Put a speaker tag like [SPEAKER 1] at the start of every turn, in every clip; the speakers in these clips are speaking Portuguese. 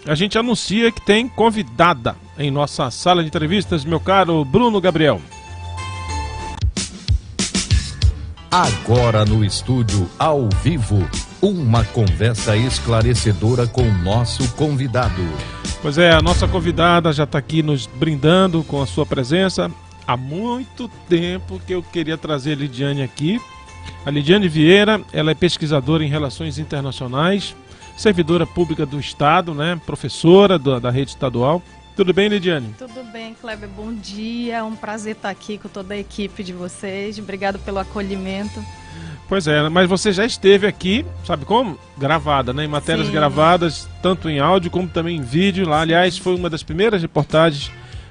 [SPEAKER 1] a gente anuncia que tem convidada em nossa sala de entrevistas, meu caro Bruno Gabriel.
[SPEAKER 2] Agora no estúdio, ao vivo, uma conversa esclarecedora com nosso convidado.
[SPEAKER 1] Pois é, a nossa convidada já está aqui nos brindando com a sua presença. Há muito tempo que eu queria trazer a Lidiane aqui. A Lidiane Vieira, ela é pesquisadora em relações internacionais, servidora pública do Estado, né? Professora da rede estadual. Tudo bem, Lidiane?
[SPEAKER 3] Tudo bem, Kleber. Bom dia. É um prazer estar aqui com toda a equipe de vocês. Obrigado pelo acolhimento.
[SPEAKER 1] Pois é, mas você já esteve aqui, sabe como? Gravada, né? Em matérias gravadas, tanto em áudio como também em vídeo. Lá, aliás, foi uma das primeiras reportagens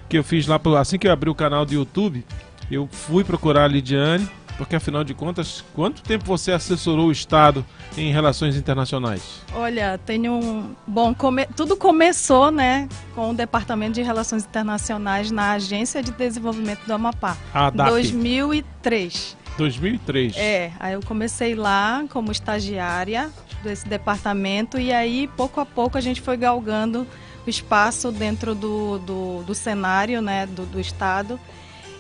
[SPEAKER 1] que eu fiz lá, assim que eu abri o canal do YouTube. Eu fui procurar a Lidiane, porque afinal de contas, quanto tempo você assessorou o Estado em relações internacionais?
[SPEAKER 3] Olha, tudo começou, né, com o Departamento de Relações Internacionais na Agência de Desenvolvimento do Amapá, em 2003.
[SPEAKER 1] 2003.
[SPEAKER 3] Aí eu comecei lá como estagiária desse departamento e aí, pouco a pouco, a gente foi galgando o espaço dentro do cenário, né, do Estado.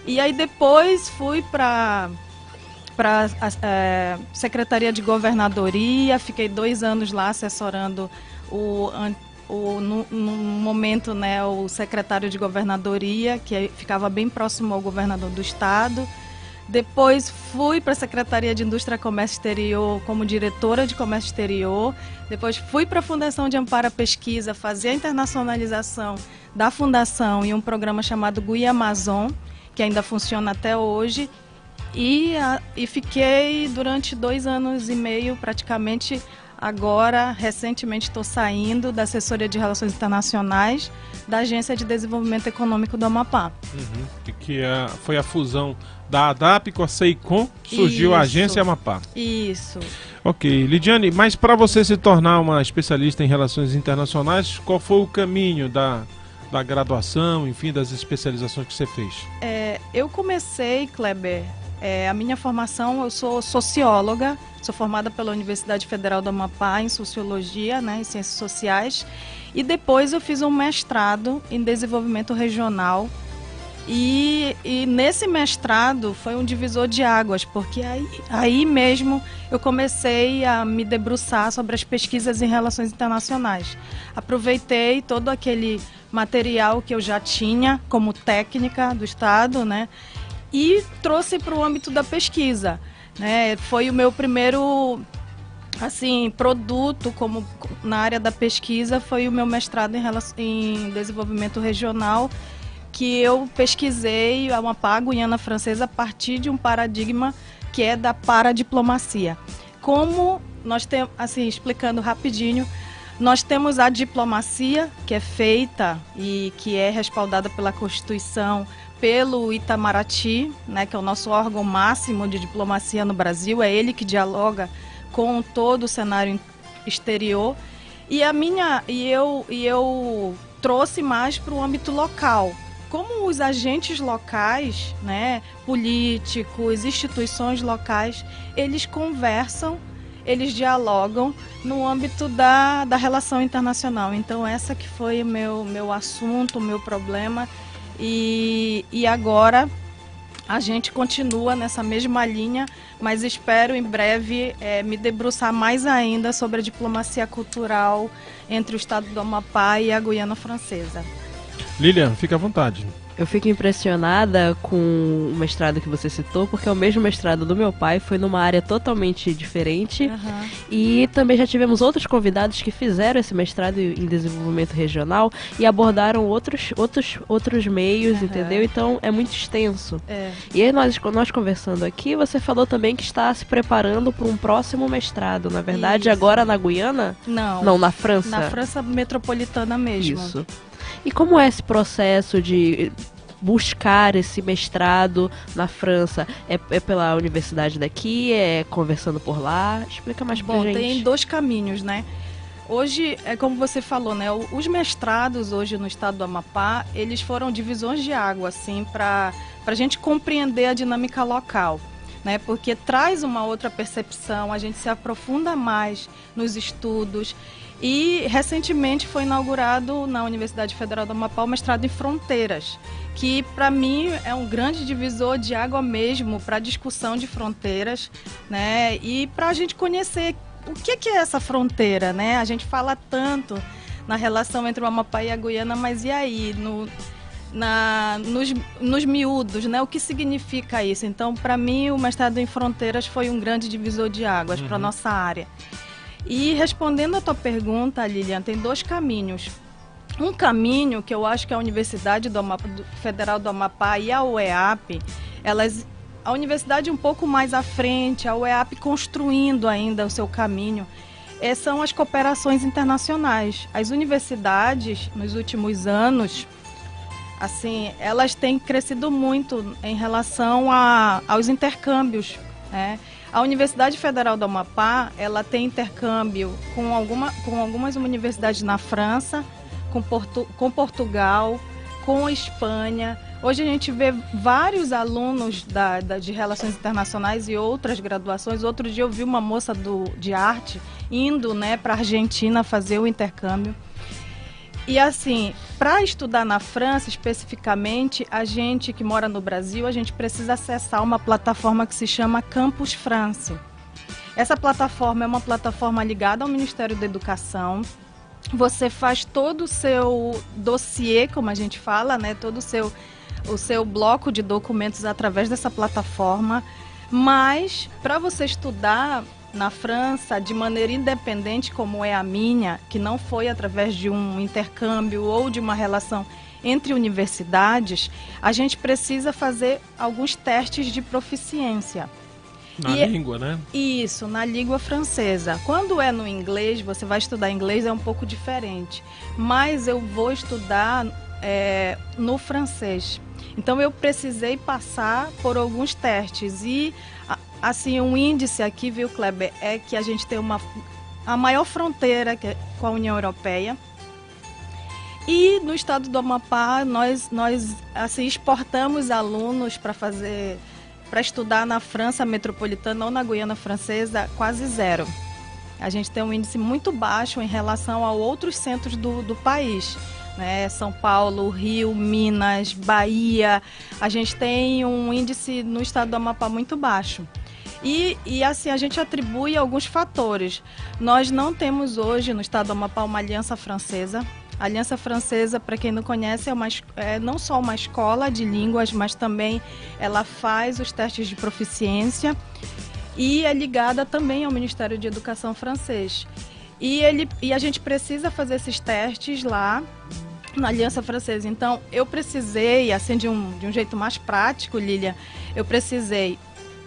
[SPEAKER 3] E aí depois fui para a Secretaria de Governadoria, fiquei 2 anos lá assessorando no momento, né, o secretário de Governadoria, que ficava bem próximo ao governador do Estado. Depois fui para a Secretaria de Indústria e Comércio Exterior como diretora de Comércio Exterior. Depois fui para a Fundação de Amparo à Pesquisa, fazer a internacionalização da fundação e um programa chamado Guia Amazon, que ainda funciona até hoje. E fiquei durante 2 anos e meio, praticamente. Agora, recentemente, estou saindo da assessoria de Relações Internacionais da Agência de Desenvolvimento Econômico do Amapá.
[SPEAKER 1] Foi a fusão da ADAP com a SEICOM, surgiu a Agência Amapá.
[SPEAKER 3] Isso.
[SPEAKER 1] Ok. Lidiane, mas para você se tornar uma especialista em relações internacionais, qual foi o caminho da graduação, enfim, das especializações que você fez?
[SPEAKER 3] Eu comecei, Kleber, a minha formação, eu sou socióloga, sou formada pela Universidade Federal do Amapá em Sociologia, né, em Ciências Sociais, e depois eu fiz um mestrado em Desenvolvimento Regional, e nesse mestrado foi um divisor de águas, porque aí mesmo eu comecei a me debruçar sobre as pesquisas em relações internacionais. Aproveitei todo aquele material que eu já tinha como técnica do Estado, né, e trouxe para o âmbito da pesquisa, né? Foi o meu primeiro produto na área da pesquisa, foi o meu mestrado em desenvolvimento regional, que eu pesquisei a Amapá, Guiana Francesa, a partir de um paradigma que é da paradiplomacia. Como nós temos, explicando rapidinho, nós temos a diplomacia, que é feita e que é respaldada pela Constituição, pelo Itamaraty, né, que é o nosso órgão máximo de diplomacia no Brasil, é ele que dialoga com todo o cenário exterior. E eu trouxe mais para o âmbito local. Como os agentes locais, né, políticos, instituições locais, eles conversam, eles dialogam no âmbito da relação internacional. Então, essa que foi o meu assunto, o meu problema. E agora a gente continua nessa mesma linha, mas espero em breve me debruçar mais ainda sobre a diplomacia cultural entre o Estado do Amapá e a Guiana Francesa.
[SPEAKER 1] Lilian, fica à vontade.
[SPEAKER 4] Eu fico impressionada com o mestrado que você citou, porque é o mesmo mestrado do meu pai, foi numa área totalmente diferente.
[SPEAKER 3] Uhum.
[SPEAKER 4] E também já tivemos outros convidados que fizeram esse mestrado em desenvolvimento regional e abordaram outros meios, entendeu? Então é muito extenso. E aí nós conversando aqui, você falou também que está se preparando para um próximo mestrado, na verdade, agora na Guiana?
[SPEAKER 3] Não,
[SPEAKER 4] na França.
[SPEAKER 3] Na França metropolitana mesmo.
[SPEAKER 4] Isso. E como é esse processo de buscar esse mestrado na França? É pela universidade daqui? É conversando por lá? Explica mais pra gente.
[SPEAKER 3] Tem 2 caminhos, né? Hoje, como você falou, né? Os mestrados hoje no estado do Amapá, eles foram divisões de água, assim, para a gente compreender a dinâmica local. né? Porque traz uma outra percepção, a gente se aprofunda mais nos estudos. E recentemente foi inaugurado na Universidade Federal do Amapá o mestrado em fronteiras, que para mim é um grande divisor de água mesmo para a discussão de fronteiras, né? E para a gente conhecer o que é essa fronteira, né? A gente fala tanto na relação entre o Amapá e a Guiana, mas e aí, nos miúdos, né? O que significa isso? Então, para mim, o mestrado em fronteiras foi um grande divisor de águas para a nossa área. E respondendo a tua pergunta, Lilian, tem 2 caminhos. Um caminho que eu acho que a Universidade Federal do Amapá e a UEAP, a universidade um pouco mais à frente, a UEAP construindo ainda o seu caminho, são as cooperações internacionais. As universidades, nos últimos anos, assim, elas têm crescido muito em relação aos intercâmbios, né? A Universidade Federal do Amapá, ela tem intercâmbio com algumas universidades na França, com Portugal, com a Espanha. Hoje a gente vê vários alunos de Relações Internacionais e outras graduações. Outro dia eu vi uma moça de arte indo, né, para a Argentina fazer o intercâmbio. E assim, para estudar na França especificamente, a gente que mora no Brasil, a gente precisa acessar uma plataforma que se chama Campus France. Essa plataforma é uma plataforma ligada ao Ministério da Educação. Você faz todo o seu dossiê, como a gente fala, né? Todo o seu bloco de documentos através dessa plataforma. Mas, para você estudar na França de maneira independente, como é a minha, que não foi através de um intercâmbio ou de uma relação entre universidades, a gente precisa fazer alguns testes de proficiência.
[SPEAKER 1] Na língua, né?
[SPEAKER 3] Isso, na língua francesa. Quando é no inglês, você vai estudar inglês, é um pouco diferente. Mas eu vou estudar no francês. Então eu precisei passar por alguns testes e assim, um índice aqui, viu, Kleber, é que a gente tem a maior fronteira com a União Europeia. E no estado do Amapá, nós assim, exportamos alunos para estudar na França metropolitana ou na Guiana Francesa, quase zero. A gente tem um índice muito baixo em relação a outros centros do país, né? São Paulo, Rio, Minas, Bahia. A gente tem um índice no estado do Amapá muito baixo. E assim, a gente atribui alguns fatores. Nós não temos hoje no estado do Amapá uma aliança francesa. A Aliança Francesa, para quem não conhece, é não só uma escola de línguas, mas também ela faz os testes de proficiência e é ligada também ao Ministério de Educação francês. E a gente precisa fazer esses testes lá na Aliança Francesa. Então, eu precisei, assim, de um jeito mais prático, Lília, eu precisei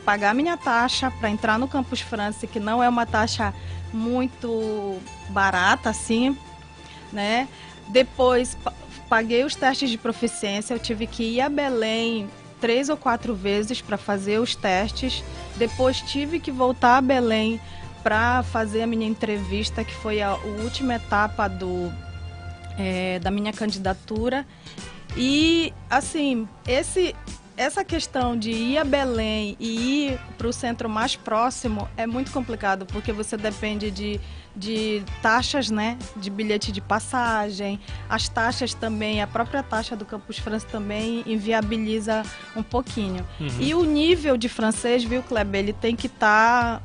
[SPEAKER 3] pagar minha taxa para entrar no Campus France, que não é uma taxa muito barata, assim, né? Depois paguei os testes de proficiência, eu tive que ir a Belém 3 ou 4 vezes para fazer os testes. Depois tive que voltar a Belém para fazer a minha entrevista, que foi a última etapa da minha candidatura. E assim, essa questão de ir a Belém e ir para o centro mais próximo é muito complicado, porque você depende de taxas, né, de bilhete de passagem. As taxas também, a própria taxa do Campus France também inviabiliza um pouquinho. E o nível de francês, viu, Kleber, ele tem que estar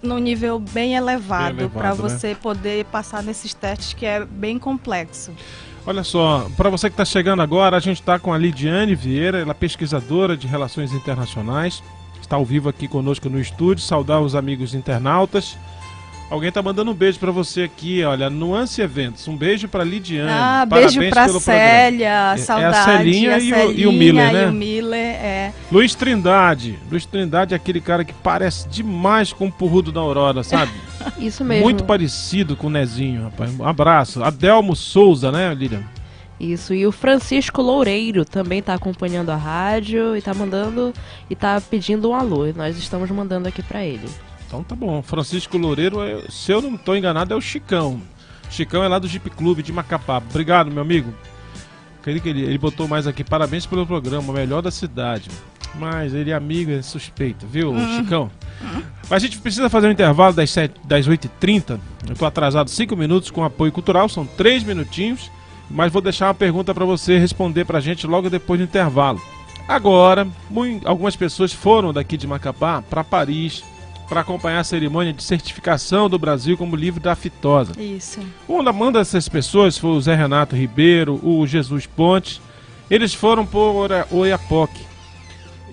[SPEAKER 3] num nível bem elevado para você, né, poder passar nesses testes, que é bem complexo.
[SPEAKER 1] Olha só, para você que está chegando agora, a gente está com a Lidiane Vieira, ela é pesquisadora de Relações Internacionais, está ao vivo aqui conosco no estúdio. Saudar os amigos internautas. Alguém está mandando um beijo para você aqui, olha, Nuance Eventos. Um beijo para Lidiane.
[SPEAKER 3] Beijo para Célia, saudade.
[SPEAKER 1] É a Celinha e o Miller, né?
[SPEAKER 3] E o Miller,
[SPEAKER 1] Luiz Trindade, é aquele cara que parece demais com o Purrudo da Aurora, sabe?
[SPEAKER 4] Isso mesmo.
[SPEAKER 1] Muito parecido com o Nezinho, rapaz. Um abraço. Adelmo Souza, né, Lilian?
[SPEAKER 4] Isso, e o Francisco Loureiro também está acompanhando a rádio e está mandando e está pedindo um alô. Nós estamos mandando aqui para ele.
[SPEAKER 1] Então tá bom. Francisco Loureiro, se eu não estou enganado, é o Chicão. Chicão é lá do Jeep Clube de Macapá. Obrigado, meu amigo. Ele botou mais aqui. Parabéns pelo programa, o melhor da cidade. Mas ele é amigo, é suspeito, viu, Chicão? Mas a gente precisa fazer um intervalo das 8h30. Eu tô atrasado 5 minutos com apoio cultural, são 3 minutinhos. Mas vou deixar uma pergunta para você responder pra gente logo depois do intervalo. Agora, algumas pessoas foram daqui de Macapá para Paris para acompanhar a cerimônia de certificação do Brasil como livre da aftosa.
[SPEAKER 3] Isso.
[SPEAKER 1] Uma dessas pessoas foi o Zé Renato Ribeiro, o Jesus Pontes. Eles foram por Oiapoque.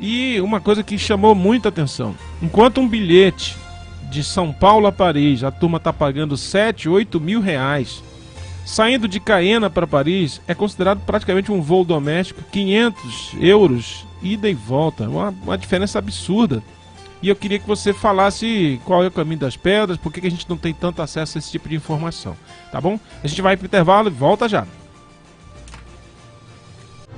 [SPEAKER 1] E uma coisa que chamou muita atenção. Enquanto um bilhete de São Paulo a Paris, a turma está pagando 7, 8 mil reais. Saindo de Caena para Paris, é considerado praticamente um voo doméstico, 500 euros, ida e volta. Uma diferença absurda. E eu queria que você falasse qual é o caminho das pedras, por que a gente não tem tanto acesso a esse tipo de informação. Tá bom? A gente vai para o intervalo e volta já.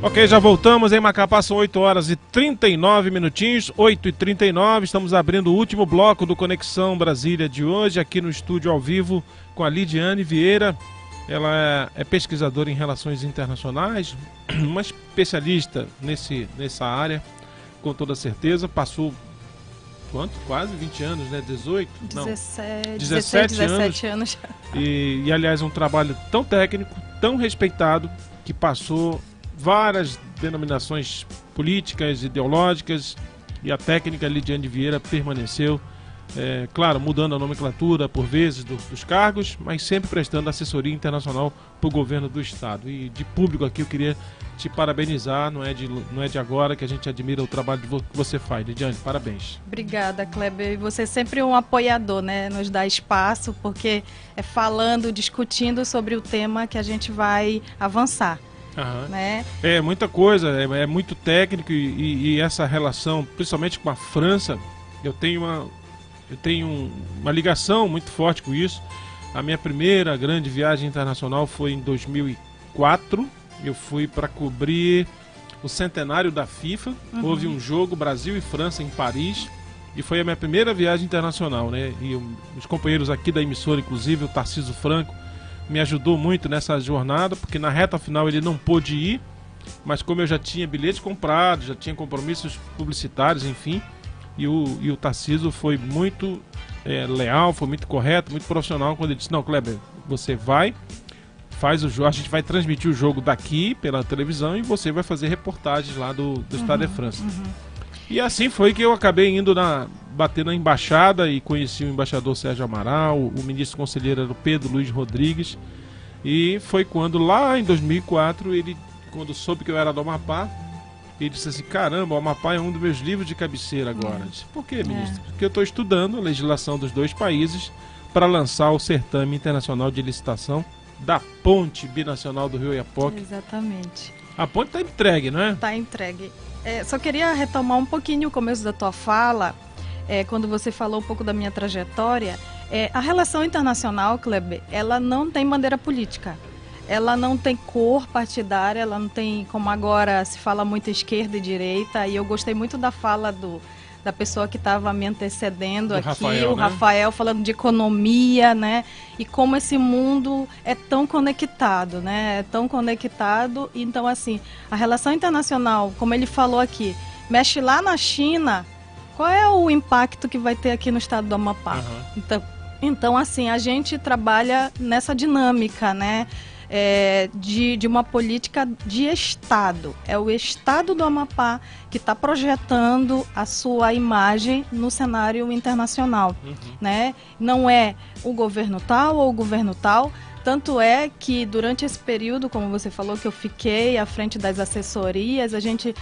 [SPEAKER 1] Ok, já voltamos em Macapá, são 8h39 minutinhos, 8h39, estamos abrindo o último bloco do Conexão Brasília de hoje, aqui no estúdio ao vivo com a Lidiane Vieira. Ela é pesquisadora em relações internacionais, uma especialista nessa área, com toda certeza, passou quanto? Quase 20 anos, né? 18?
[SPEAKER 3] 17 anos.
[SPEAKER 1] E aliás, um trabalho tão técnico, tão respeitado, que passou várias denominações políticas, ideológicas, e a técnica Lidiane Vieira permaneceu, claro, mudando a nomenclatura por vezes dos cargos, mas sempre prestando assessoria internacional para o governo do Estado. E de público aqui eu queria te parabenizar, não é de agora que a gente admira o trabalho que você faz. Lidiane, parabéns.
[SPEAKER 3] Obrigada, Kleber. E você é sempre um apoiador, né? Nos dá espaço, porque é falando, discutindo sobre o tema que a gente vai avançar. Né?
[SPEAKER 1] É muita coisa, é muito técnico e essa relação, principalmente com a França, eu tenho uma ligação muito forte com isso. A minha primeira grande viagem internacional foi em 2004. Eu fui para cobrir o centenário da FIFA. Houve um jogo Brasil e França em Paris e foi a minha primeira viagem internacional, né? E os companheiros aqui da emissora, inclusive o Tarcísio Franco, me ajudou muito nessa jornada, porque na reta final ele não pôde ir, mas como eu já tinha bilhete comprado, já tinha compromissos publicitários, enfim, e o Tarcísio foi muito leal, foi muito correto, muito profissional, quando ele disse: não, Kleber, você faz o jogo, a gente vai transmitir o jogo daqui pela televisão e você vai fazer reportagens lá do Stade de France. E assim foi que eu acabei indo bater na embaixada e conheci o embaixador Sérgio Amaral, o ministro conselheiro era o Pedro Luiz Rodrigues, e foi quando lá em 2004, ele, quando soube que eu era do Amapá, ele disse assim: caramba, o Amapá é um dos meus livros de cabeceira agora. Eu disse: por quê, ministro? Porque eu estou estudando a legislação dos dois países para lançar o certame internacional de licitação da ponte binacional do Rio Oiapoque.
[SPEAKER 3] Exatamente.
[SPEAKER 1] A ponte está entregue, não é?
[SPEAKER 3] Está entregue. Só queria retomar um pouquinho o começo da tua fala, quando você falou um pouco da minha trajetória. A relação internacional, Kleber, ela não tem bandeira política. Ela não tem cor partidária, ela não tem, como agora se fala muito, esquerda e direita. E eu gostei muito da fala da pessoa que estava me antecedendo aqui,
[SPEAKER 1] Rafael,
[SPEAKER 3] Rafael, falando de economia, né? E como esse mundo é tão conectado, né? É tão conectado. Então, assim, a relação internacional, como ele falou aqui, mexe lá na China, qual é o impacto que vai ter aqui no estado do Amapá? Então, assim, a gente trabalha nessa dinâmica, né? De uma política de Estado. É o Estado do Amapá que está projetando a sua imagem no cenário internacional, né? Não é o governo tal ou o governo tal. Tanto é que durante esse período, como você falou, que eu fiquei à frente das assessorias, a gente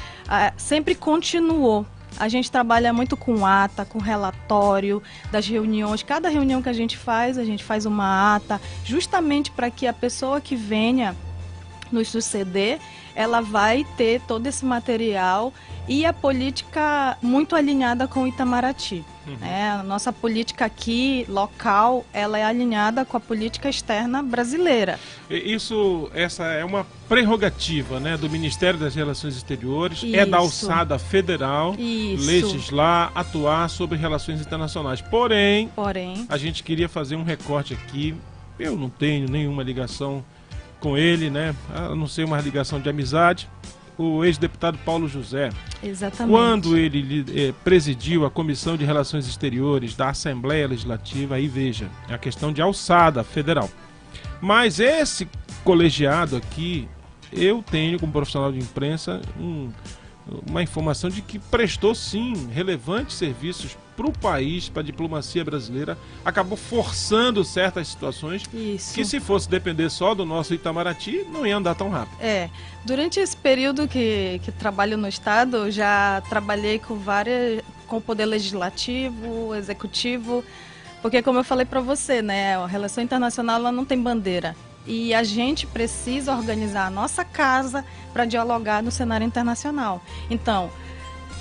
[SPEAKER 3] sempre continuou. A gente trabalha muito com ata, com relatório das reuniões. Cada reunião que a gente faz uma ata, justamente para que a pessoa que venha nos suceder, ela vai ter todo esse material e a política muito alinhada com o Itamaraty. A nossa política aqui, local, ela é alinhada com a política externa brasileira.
[SPEAKER 1] Essa é uma prerrogativa, né, do Ministério das Relações Exteriores,
[SPEAKER 3] Isso.
[SPEAKER 1] É da alçada federal,
[SPEAKER 3] Isso.
[SPEAKER 1] legislar, atuar sobre relações internacionais. Porém,
[SPEAKER 3] a
[SPEAKER 1] gente queria fazer um recorte aqui. Eu não tenho nenhuma ligação com ele, né, a não ser uma ligação de amizade. o ex-deputado Paulo José.
[SPEAKER 3] Exatamente.
[SPEAKER 1] Quando ele presidiu a Comissão de Relações Exteriores da Assembleia Legislativa, aí veja, é a questão de alçada federal. Mas esse colegiado aqui, eu tenho como profissional de imprensa uma informação de que prestou sim relevantes serviços para o país, para a diplomacia brasileira, acabou forçando certas situações.
[SPEAKER 3] Isso.
[SPEAKER 1] Que se fosse depender só do nosso Itamaraty, não ia andar tão rápido.
[SPEAKER 3] Durante esse período que trabalho no Estado, já trabalhei com o Poder Legislativo, Executivo, porque como eu falei para você, né, a relação internacional ela não tem bandeira. E a gente precisa organizar a nossa casa para dialogar no cenário internacional. Então,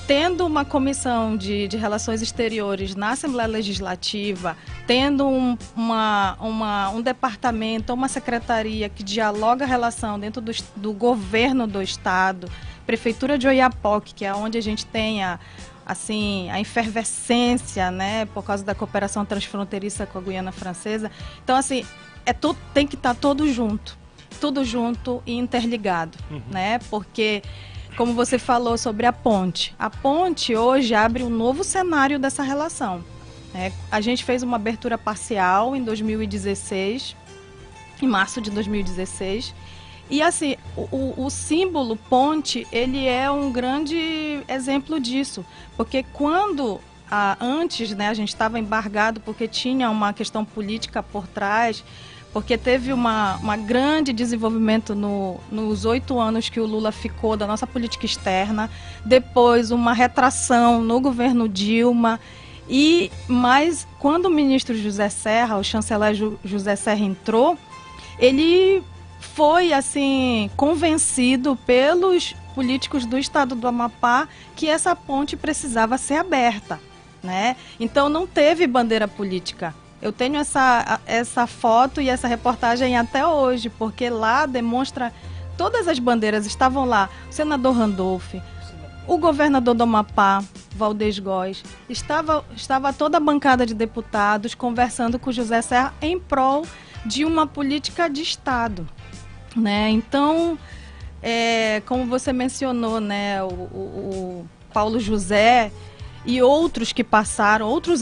[SPEAKER 3] tendo uma comissão de relações exteriores na Assembleia Legislativa, tendo um departamento, uma secretaria que dialoga a relação dentro do governo do Estado, Prefeitura de Oiapoque, que é onde a gente tem a efervescência, né, por causa da cooperação transfronteiriça com a Guiana Francesa. Então, assim, tem que estar tudo junto e interligado, né? Porque, como você falou sobre a ponte hoje abre um novo cenário dessa relação, né? A gente fez uma abertura parcial em 2016, em março de 2016, e assim, o símbolo ponte, ele é um grande exemplo disso, porque antes, né, a gente estava embargado porque tinha uma questão política por trás, porque teve um grande desenvolvimento nos 8 anos que o Lula ficou da nossa política externa, depois uma retração no governo Dilma, mas quando o ministro José Serra, o chanceler José Serra entrou, ele foi assim convencido pelos políticos do estado do Amapá que essa ponte precisava ser aberta, né? Então não teve bandeira política. Eu tenho essa foto e essa reportagem até hoje, porque lá demonstra, todas as bandeiras estavam lá. O senador Randolph, o governador do Amapá, Valdez Góes, estava toda a bancada de deputados conversando com o José Serra em prol de uma política de Estado, né? Então, como você mencionou, né, o Paulo José e outros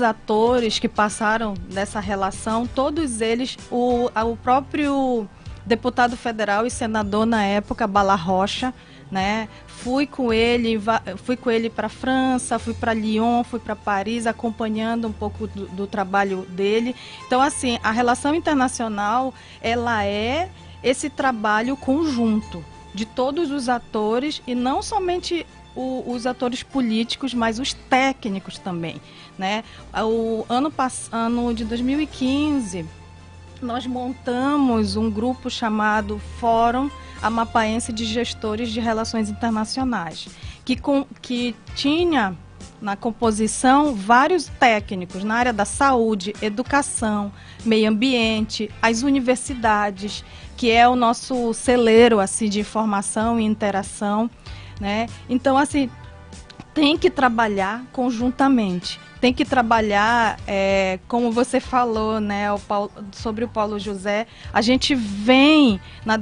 [SPEAKER 3] atores que passaram dessa relação, todos eles, o próprio deputado federal e senador na época, Bala Rocha, né? Fui com ele para a França, fui para Lyon, fui para Paris, acompanhando um pouco do trabalho dele. Então, assim, a relação internacional, ela é esse trabalho conjunto de todos os atores, e não somente os atores políticos, mas os técnicos também, né? O ano de 2015, nós montamos um grupo chamado Fórum Amapaense de Gestores de Relações Internacionais, que tinha na composição vários técnicos na área da saúde, educação, meio ambiente, as universidades, que é o nosso celeiro assim, de informação e interação, né? Então, assim, tem que trabalhar conjuntamente, tem que trabalhar, como você falou, né, sobre o Paulo José. A gente vem,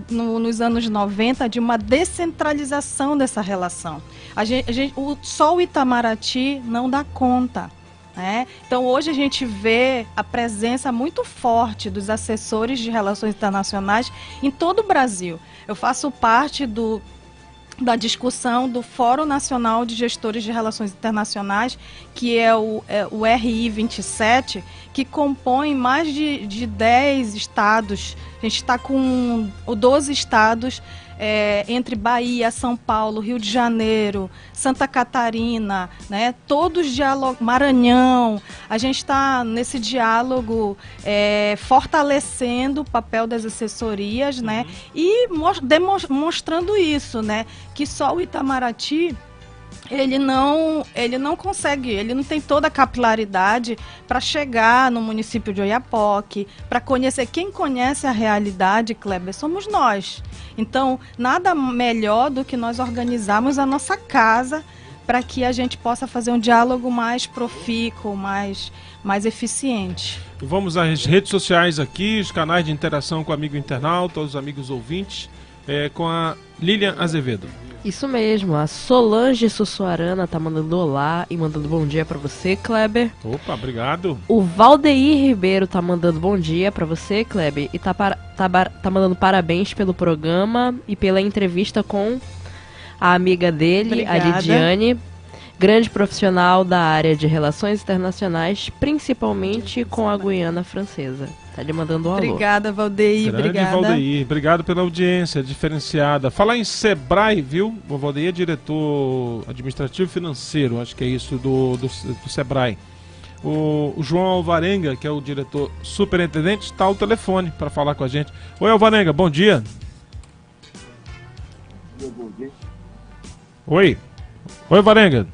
[SPEAKER 3] nos anos 90, de uma descentralização dessa relação. Só o Itamaraty não dá conta, né? Então, hoje a gente vê a presença muito forte dos assessores de relações internacionais em todo o Brasil. Eu faço parte da discussão do Fórum Nacional de Gestores de Relações Internacionais, que é o RI 27, que compõe mais de 10 estados. A gente está com 12 estados, entre Bahia, São Paulo, Rio de Janeiro, Santa Catarina, né? Todos diálogos, Maranhão. A gente está nesse diálogo fortalecendo o papel das assessorias, né? E demonstrando isso, né? Que só o Itamaraty ele não consegue, ele não tem toda a capilaridade para chegar no município de Oiapoque, para conhecer. Quem conhece a realidade, Kleber, somos nós. Então, nada melhor do que nós organizarmos a nossa casa para que a gente possa fazer um diálogo mais profícuo, mais eficiente.
[SPEAKER 1] Vamos às redes sociais aqui, os canais de interação com o amigo internauta, os amigos ouvintes, com a Lilian Azevedo.
[SPEAKER 4] Isso mesmo, a Solange Sussuarana tá mandando olá e mandando bom dia pra você, Kleber.
[SPEAKER 1] Opa, obrigado.
[SPEAKER 4] O Valdeir Ribeiro tá mandando bom dia pra você, Kleber, e tá mandando parabéns pelo programa e pela entrevista com a amiga dele,
[SPEAKER 3] Obrigada.
[SPEAKER 4] a Lidiane, grande profissional da área de relações internacionais, principalmente com a Guiana Francesa. Tá lhe mandando um alô.
[SPEAKER 3] Obrigada, Valdeir.
[SPEAKER 1] Grande
[SPEAKER 3] Obrigada.
[SPEAKER 1] Valdeir, obrigado pela audiência diferenciada. Falar em Sebrae, viu? O Valdeir é diretor administrativo financeiro, acho que é isso, do Sebrae. O João Alvarenga, que é o diretor superintendente, está ao telefone para falar com a gente. Oi, Alvarenga, bom dia. Oi. Oi, Alvarenga.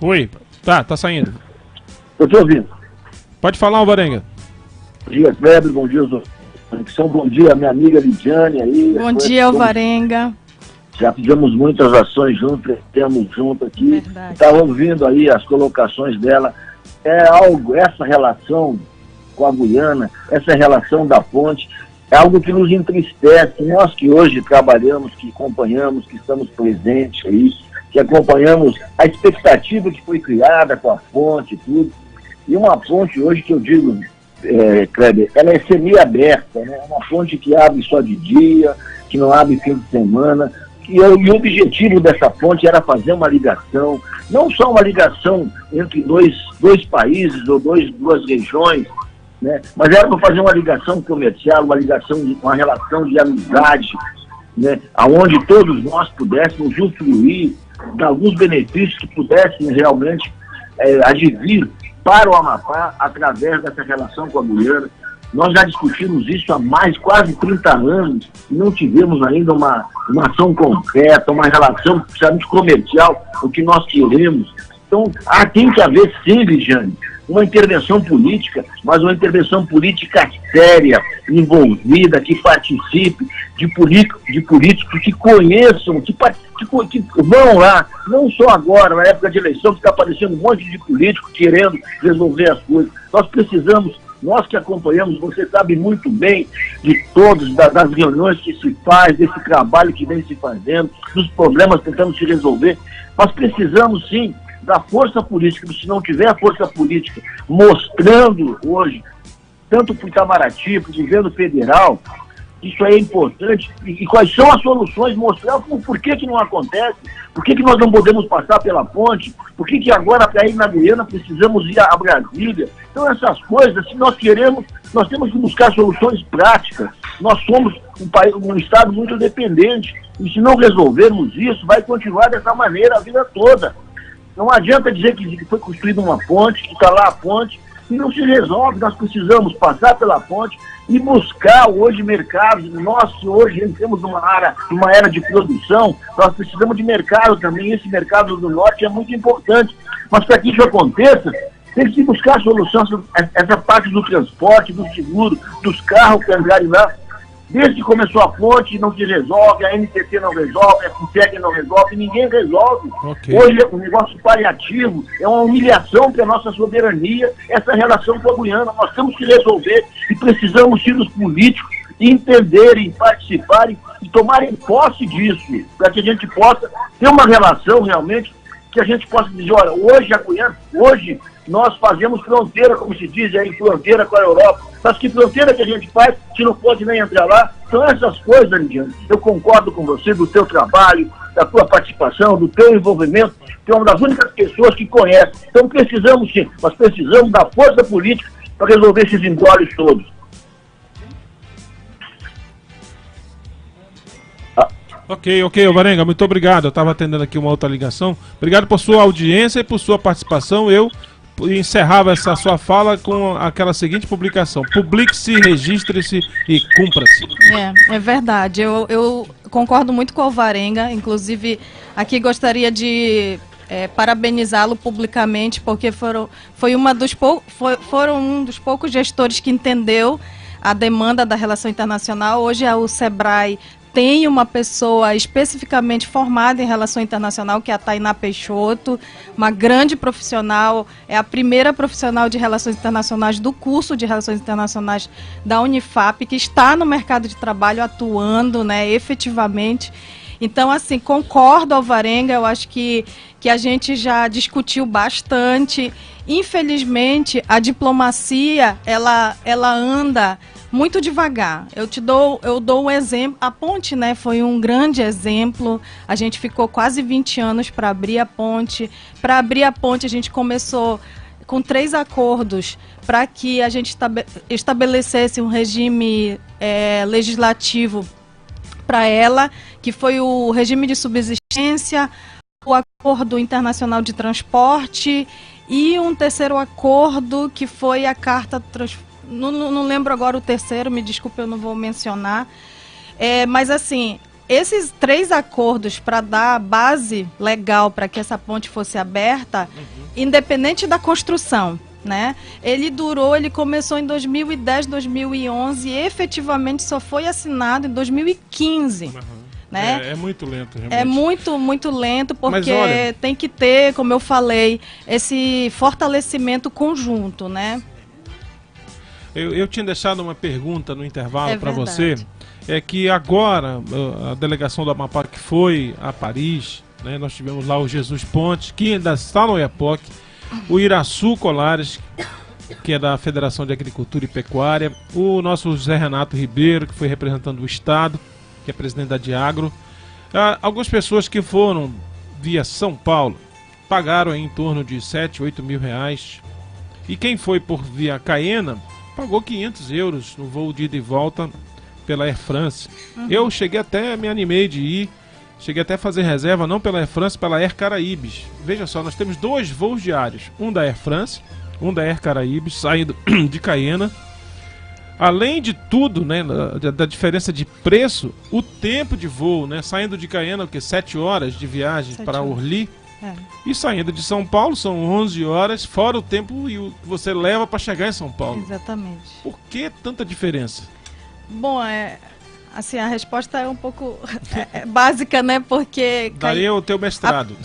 [SPEAKER 1] Oi, tá saindo.
[SPEAKER 5] Eu te ouvindo.
[SPEAKER 1] Pode falar, Alvarenga.
[SPEAKER 5] Bom dia, Kleber, bom dia, Conexão, bom dia, minha amiga Lidiane aí.
[SPEAKER 3] Bom dia, Alvarenga.
[SPEAKER 5] Já fizemos muitas ações juntos, temos junto aqui.
[SPEAKER 3] Verdade.
[SPEAKER 5] Estava ouvindo aí as colocações dela. É algo, essa relação com a Guiana, essa relação da ponte, é algo que nos entristece. Nós que hoje trabalhamos, que acompanhamos, que estamos presentes aí, que acompanhamos a expectativa que foi criada com a ponte e tudo. E uma ponte hoje que eu digo, Kleber, ela é semi-aberta, né? Uma ponte que abre só de dia, que não abre fim de semana. E o objetivo dessa ponte era fazer uma ligação, não só uma ligação entre dois países ou duas regiões, né? Mas era para fazer uma ligação comercial, uma relação de amizade, né? Onde todos nós pudéssemos usufruir de alguns benefícios que pudessem realmente advir para o Amapá através dessa relação com a Guiana. Nós já discutimos isso há quase 30 anos e não tivemos ainda uma ação concreta, uma relação precisamente comercial, o que nós queremos. Então, tem que haver sim, Lidiane, uma intervenção política, mas uma intervenção política séria, envolvida, que participe, de políticos que conheçam, que vão lá, não só agora, na época de eleição, que está aparecendo um monte de políticos querendo resolver as coisas. Nós precisamos, nós que acompanhamos, você sabe muito bem de todos, das reuniões que se faz, desse trabalho que vem se fazendo, dos problemas tentando se resolver. Nós precisamos sim da força política, se não tiver a força política mostrando hoje, tanto para o Itamaraty, para o governo federal, isso aí é importante, e quais são as soluções, mostrar por que não acontece, por que nós não podemos passar pela ponte, por que agora para ir na Guiana precisamos ir a Brasília. Então essas coisas, se nós queremos, nós temos que buscar soluções práticas. Nós somos um estado muito dependente, e se não resolvermos isso, vai continuar dessa maneira a vida toda. Não adianta dizer que foi construída uma ponte, que está lá a ponte, e não se resolve. Nós precisamos passar pela ponte e buscar hoje mercados. Nós hoje entramos numa era de produção, nós precisamos de mercado também. Esse mercado do norte é muito importante. Mas para que isso aconteça, tem que se buscar soluções, essa parte do transporte, do seguro, dos carros que andarem lá. Desde que começou a ponte, não se resolve, a NTT não resolve, a FINSEG não resolve, ninguém resolve. Okay. Hoje é um negócio paliativo, é uma humilhação para a nossa soberania, essa relação com a Guiana. Nós temos que resolver e precisamos ir os políticos entenderem, participarem e tomarem posse disso, para que a gente possa ter uma relação realmente, que a gente possa dizer, olha, hoje a Guiana, hoje nós fazemos fronteira, como se diz aí, fronteira com a Europa. Mas que fronteira que a gente faz se não pode nem entrar lá? São essas coisas, Lidiane. Eu concordo com você do teu trabalho, da tua participação, do teu envolvimento, que é uma das únicas pessoas que conhece. Então precisamos sim, mas precisamos da força política para resolver esses embrólios todos.
[SPEAKER 1] Ok, Alvarenga, muito obrigado. Eu estava atendendo aqui uma outra ligação. Obrigado por sua audiência e por sua participação. Eu encerrava essa sua fala com aquela seguinte publicação: publique-se, registre-se e cumpra-se.
[SPEAKER 3] É verdade. Eu concordo muito com o Alvarenga. Inclusive, aqui gostaria de parabenizá-lo publicamente, porque foram um dos poucos gestores que entendeu a demanda da relação internacional. Hoje o Sebrae tem uma pessoa especificamente formada em relação internacional, que é a Tainá Peixoto, uma grande profissional, é a primeira profissional de relações internacionais do curso de relações internacionais da Unifap, que está no mercado de trabalho atuando, né, efetivamente. Então, assim, concordo, Alvarenga, eu acho que a gente já discutiu bastante. Infelizmente, a diplomacia, ela anda muito devagar. Eu dou um exemplo. A ponte, né, foi um grande exemplo. A gente ficou quase 20 anos para abrir a ponte. Para abrir a ponte, a gente começou com 3 acordos para que a gente estabelecesse um regime legislativo para ela, que foi o regime de subsistência, o Acordo Internacional de Transporte e um terceiro acordo que foi a Carta... Não lembro agora o terceiro, me desculpe, eu não vou mencionar. Mas assim, esses 3 acordos para dar base legal para que essa ponte fosse aberta, independente da construção, né? Ele começou em 2010, 2011 e efetivamente só foi assinado em 2015. Né?
[SPEAKER 1] É muito lento, realmente.
[SPEAKER 3] É muito lento, porque olha, tem que ter, como eu falei, esse fortalecimento conjunto, né?
[SPEAKER 1] Eu tinha deixado uma pergunta no intervalo para você, é que agora a delegação do Amapá que foi a Paris, né, nós tivemos lá o Jesus Pontes, que ainda está no IAPOC, o Iraçu Colares, que é da Federação de Agricultura e Pecuária, o nosso José Renato Ribeiro, que foi representando o Estado, que é presidente da Diagro. Algumas pessoas que foram via São Paulo pagaram em torno de 7, 8 mil reais. E quem foi por via Caiena pagou 500 euros no voo de ida e volta pela Air France. Eu cheguei até, me animei de ir, cheguei até a fazer reserva, não pela Air France, pela Air Caraíbes. Veja só, nós temos 2 voos diários, um da Air France, um da Air Caraíbes, saindo de Caiena. Além de tudo, né, da diferença de preço, o tempo de voo, né, saindo de Caiena, o que 7 horas de viagem para Orly, e saindo de São Paulo são 11 horas, fora o tempo e o que você leva para chegar em São Paulo.
[SPEAKER 3] Exatamente.
[SPEAKER 1] Por que tanta diferença?
[SPEAKER 3] Bom, assim, a resposta é um pouco básica, né, porque...
[SPEAKER 1] Daria o teu mestrado.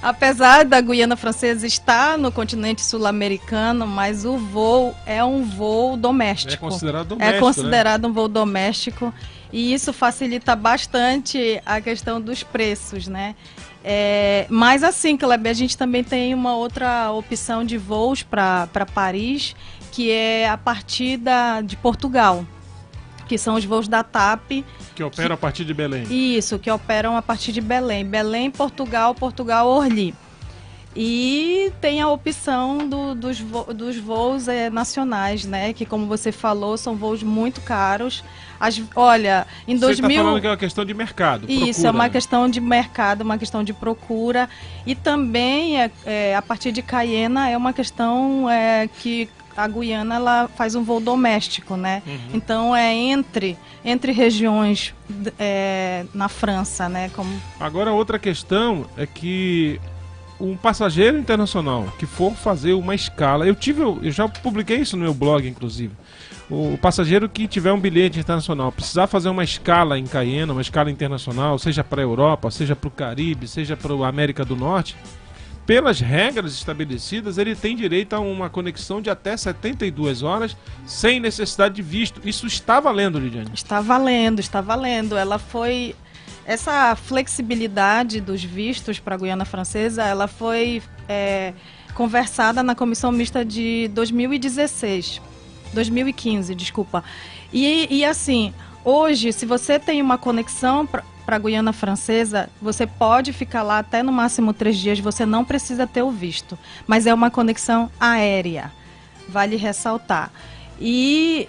[SPEAKER 3] Apesar da Guiana Francesa estar no continente sul-americano, mas o voo é um voo doméstico.
[SPEAKER 1] É considerado doméstico,
[SPEAKER 3] é considerado, né, um voo doméstico, e isso facilita bastante a questão dos preços, né? Mas assim, Kleber, a gente também tem uma outra opção de voos para Paris, que é a partir de Portugal, que são os voos da TAP.
[SPEAKER 1] Que operam a partir de Belém.
[SPEAKER 3] Isso, que operam a partir de Belém. Belém, Portugal, Orly. E tem a opção dos voos nacionais, né? Que, como você falou, são voos muito caros. Olha, em 2000... Você está falando
[SPEAKER 1] que é uma questão de mercado.
[SPEAKER 3] Isso,
[SPEAKER 1] procura,
[SPEAKER 3] é uma
[SPEAKER 1] né?
[SPEAKER 3] questão de mercado, uma questão de procura. E também, a partir de Caiena, é uma questão que a Guiana ela faz um voo doméstico, né? Então é entre regiões na França, né?
[SPEAKER 1] Agora, outra questão é que um passageiro internacional que for fazer uma escala, eu já publiquei isso no meu blog, inclusive. O passageiro que tiver um bilhete internacional, precisar fazer uma escala em Caiena, uma escala internacional, seja para a Europa, seja para o Caribe, seja para a América do Norte, pelas regras estabelecidas, ele tem direito a uma conexão de até 72 horas sem necessidade de visto. Isso está valendo, Lidiane?
[SPEAKER 3] Está valendo. Essa flexibilidade dos vistos para a Guiana Francesa, ela foi conversada na Comissão Mista de 2015, desculpa. E assim, hoje, se você tem uma conexão para a Guiana Francesa, você pode ficar lá até no máximo 3 dias, você não precisa ter o visto. Mas é uma conexão aérea, vale ressaltar. E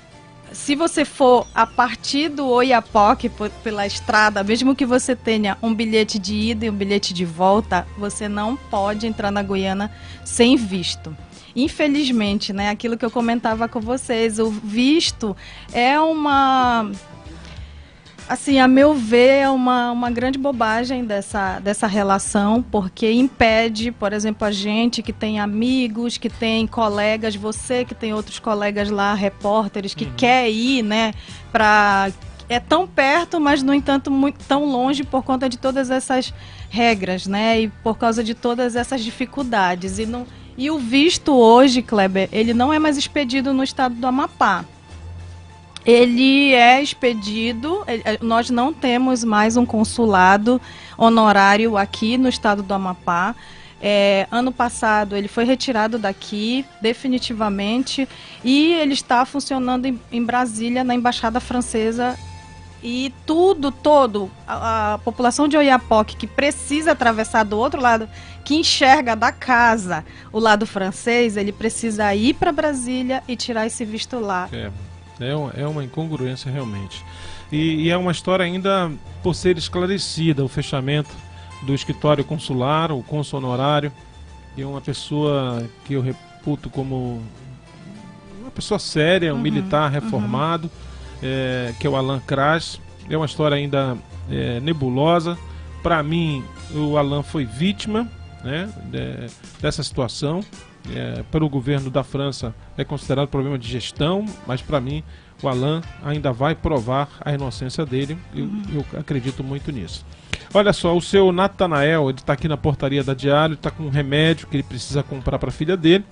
[SPEAKER 3] se você for a partir do Oiapoque pela estrada, mesmo que você tenha um bilhete de ida e um bilhete de volta, você não pode entrar na Guiana sem visto. Infelizmente, né, aquilo que eu comentava com vocês, o visto é assim, a meu ver, é uma grande bobagem dessa relação, porque impede, por exemplo, a gente que tem amigos, que tem colegas, você que tem outros colegas lá, repórteres, que quer ir, né, é tão perto, mas no entanto tão longe por conta de todas essas regras, né? E por causa de todas essas dificuldades. E o visto hoje, Kleber, ele não é mais expedido no estado do Amapá. Ele é expedido, nós não temos mais um consulado honorário aqui no estado do Amapá. Ano passado ele foi retirado daqui definitivamente e ele está funcionando em Brasília, na Embaixada Francesa. E a população de Oiapoque que precisa atravessar do outro lado, que enxerga da casa o lado francês, ele precisa ir para Brasília e tirar esse visto lá.
[SPEAKER 1] É uma incongruência realmente. E é uma história ainda por ser esclarecida, o fechamento do escritório consular, o cônsul honorário, e uma pessoa que eu reputo como uma pessoa séria, um militar reformado, que é o Alan Kras. É uma história ainda nebulosa. Para mim, o Alan foi vítima, né, dessa situação. Pelo governo da França é considerado problema de gestão, mas para mim o Alan ainda vai provar a inocência dele. Eu acredito muito nisso. Olha só, o seu Natanael, ele está aqui na portaria da Diário, está com um remédio que ele precisa comprar para a filha dele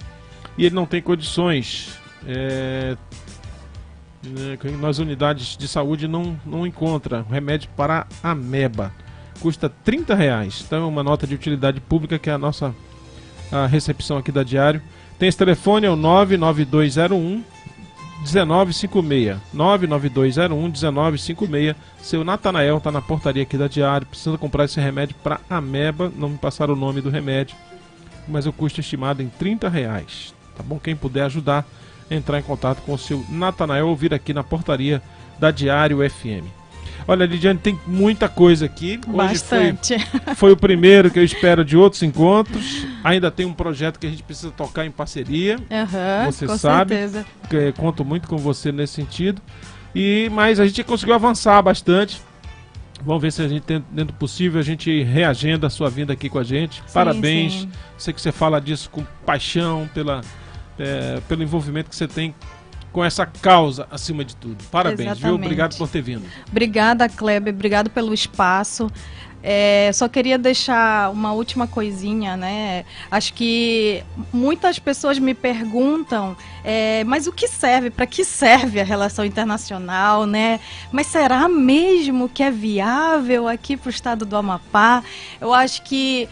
[SPEAKER 1] e ele não tem condições. Nas unidades de saúde não encontra remédio para ameba. Custa R$30. Então é uma nota de utilidade pública que é a recepção aqui da Diário. Tem esse telefone, é o 99201 1956. 99201 1956. Seu Natanael está na portaria aqui da Diário. Precisa comprar esse remédio para ameba. Não me passaram o nome do remédio, mas o custo estimado em R$30. Tá bom? Quem puder ajudar, entrar em contato com o seu Natanael ou vir aqui na portaria da Diário FM. Olha, Lidiane, tem muita coisa aqui. Hoje
[SPEAKER 3] bastante.
[SPEAKER 1] Foi o primeiro que eu espero de outros encontros. Ainda tem um projeto que a gente precisa tocar em parceria. Você
[SPEAKER 3] com
[SPEAKER 1] sabe.
[SPEAKER 3] Certeza.
[SPEAKER 1] Conto muito com você nesse sentido. Mas a gente conseguiu avançar bastante. Vamos ver se a gente, dentro do possível, a gente reagenda a sua vinda aqui com a gente.
[SPEAKER 3] Sim,
[SPEAKER 1] parabéns.
[SPEAKER 3] sim.
[SPEAKER 1] Sei que você fala disso com paixão, pelo envolvimento que você tem com essa causa acima de tudo. Parabéns,
[SPEAKER 3] Exatamente.
[SPEAKER 1] viu? Obrigado por ter vindo.
[SPEAKER 3] Obrigada, Kleber. Obrigado pelo espaço. Só queria deixar uma última coisinha, né? Acho que muitas pessoas me perguntam, mas o que serve? Para que serve a relação internacional, né? Mas será mesmo que é viável aqui para o estado do Amapá? Eu acho que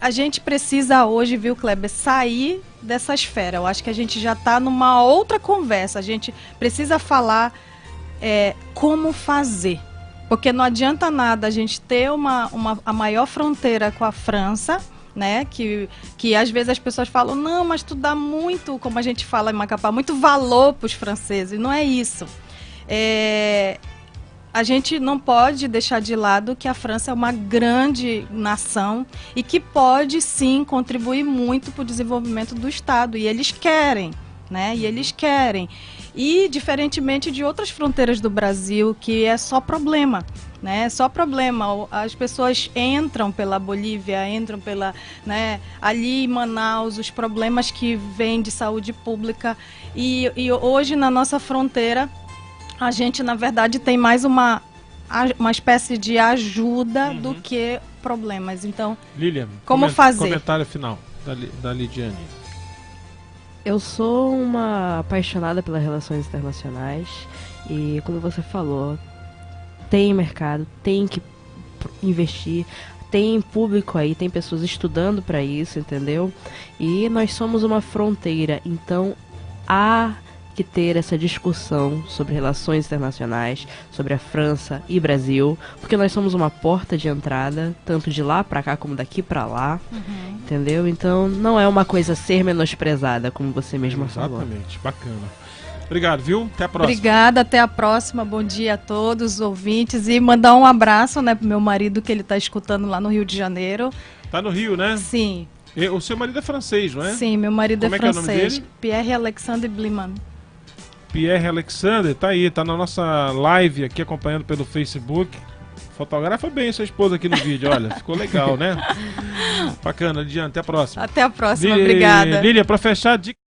[SPEAKER 3] a gente precisa hoje, viu, Kleber, sair dessa esfera. Eu acho que a gente já está numa outra conversa. A gente precisa falar como fazer. Porque não adianta nada a gente ter a maior fronteira com a França, né? Que às vezes as pessoas falam, não, mas tu dá muito, como a gente fala em Macapá, muito valor para os franceses. Não é isso. A gente não pode deixar de lado que a França é uma grande nação e que pode, sim, contribuir muito para o desenvolvimento do Estado. E eles querem, né? E, diferentemente de outras fronteiras do Brasil, que é só problema, né? Só problema. As pessoas entram pela Bolívia, entram né? Ali em Manaus, os problemas que vêm de saúde pública. E hoje, na nossa fronteira, a gente, na verdade, tem mais uma espécie de ajuda do que problemas. Então,
[SPEAKER 1] Lilian,
[SPEAKER 3] como fazer?
[SPEAKER 1] Comentário final da Lidiane.
[SPEAKER 4] Eu sou uma apaixonada pelas relações internacionais e, como você falou, tem mercado, tem que investir, tem público aí, tem pessoas estudando para isso, entendeu? E nós somos uma fronteira, então há que ter essa discussão sobre relações internacionais, sobre a França e Brasil, porque nós somos uma porta de entrada, tanto de lá para cá como daqui para lá, entendeu? Então não é uma coisa a ser menosprezada, como você mesma falou.
[SPEAKER 1] Exatamente, bacana. Obrigado, viu? Até a próxima.
[SPEAKER 3] Obrigada, até a próxima. Bom dia a todos os ouvintes e mandar um abraço, né, pro meu marido que ele tá escutando lá no Rio de Janeiro.
[SPEAKER 1] Tá no Rio, né?
[SPEAKER 3] Sim.
[SPEAKER 1] O seu marido é francês, não é?
[SPEAKER 3] Sim, meu marido
[SPEAKER 1] Como
[SPEAKER 3] é
[SPEAKER 1] francês.
[SPEAKER 3] francês.
[SPEAKER 1] Que é o nome dele?
[SPEAKER 3] Pierre Alexandre Bliman.
[SPEAKER 1] Pierre Alexandre, tá aí, tá na nossa live aqui acompanhando pelo Facebook. Fotografa bem sua esposa aqui no vídeo, olha, ficou legal, né? Bacana, Lidiane, até a próxima.
[SPEAKER 3] Até a próxima, obrigada.
[SPEAKER 1] Lília, pra fechar, dica.